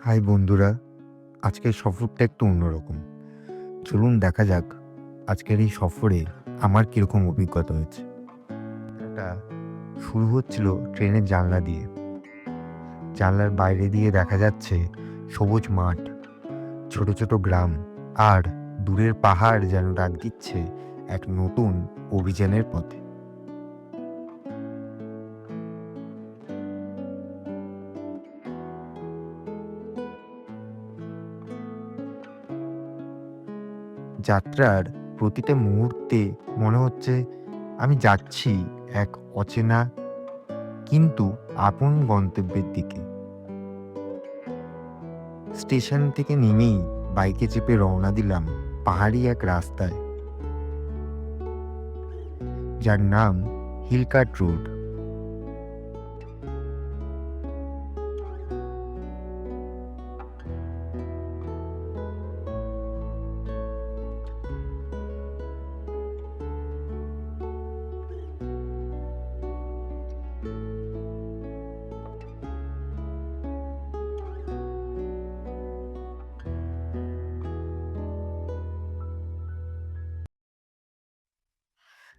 High বন্ধুরা, আজকের সফরটা একটু অন্যরকম। চলুন দেখা যাক আজকের এই সফরে আমার কীরকম অভিজ্ঞতা হয়েছে। এটা শুরু হচ্ছিল ট্রেনের জানলা দিয়ে। জানলার বাইরে দিয়ে দেখা যাচ্ছে সবুজ মাঠ, ছোট ছোট গ্রাম, আর দূরের পাহাড় যেন ডাক দিচ্ছে এক নতুন অভিযানের পথে। যাত্রার প্রতিটা মুহূর্তে মনে হচ্ছে আমি যাচ্ছি এক অচেনা কিন্তু আপন গন্তব্যের দিকে। স্টেশন থেকে নেমেই বাইকে চেপে রওনা দিলাম পাহাড়ি এক রাস্তায়, যার নাম হিলকাট রোড।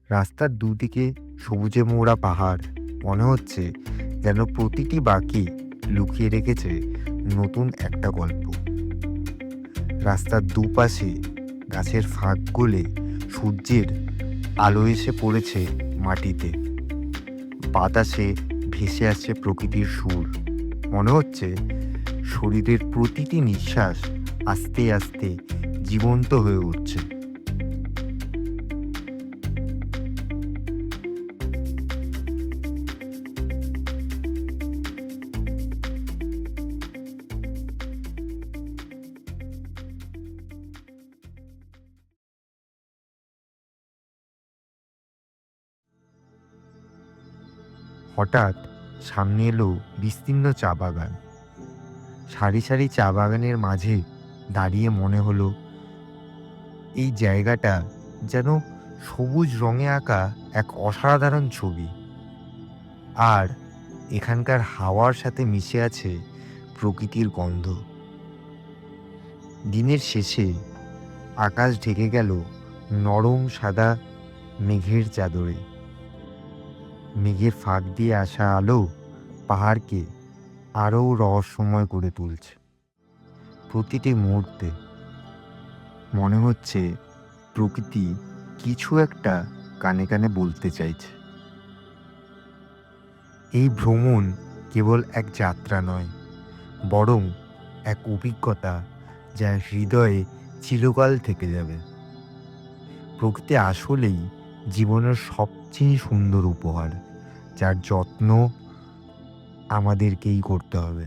রাস্তার দুদিকে সবুজে মোড়া পাহাড়, মনে হচ্ছে যেন প্রতিটি বাঁকে লুকিয়ে রেখেছে নতুন একটা গল্প। রাস্তার দুপাশে গাছের ফাঁক গলে সূর্যের আলো এসে পড়েছে মাটিতে। বাতাসে ভেসে আসছে প্রকৃতির সুর। মনে হচ্ছে শরীরের প্রতিটি নিঃশ্বাস আস্তে আস্তে জীবন্ত হয়ে উঠছে। হঠাৎ সামনে এলো বিস্তীর্ণ চা বাগান। সারি সারি চা বাগানের মাঝে দাঁড়িয়ে মনে হলো এই জায়গাটা যেন সবুজ রঙে আঁকা এক অসাধারণ ছবি। আর এখানকার হাওয়ার সাথে মিশে আছে প্রকৃতির গন্ধ। দিনের শেষে আকাশ ঢেকে গেল নরম সাদা মেঘের চাদরে। মেঘের ফাঁক দিয়ে আসা আলো পাহাড়কে আরও রহস্যময় করে তুলছে। প্রতিটি মুহূর্তে মনে হচ্ছে প্রকৃতি কিছু একটা কানে কানে বলতে চাইছে। এই ভ্রমণ কেবল এক যাত্রা নয়, বরং এক অভিজ্ঞতা যা হৃদয়ে চিরকাল থেকে যাবে। প্রকৃতি আসলেই জীবনের সবচেয়ে সুন্দর উপহার, যার যত্ন আমাদেরকেই করতে হবে।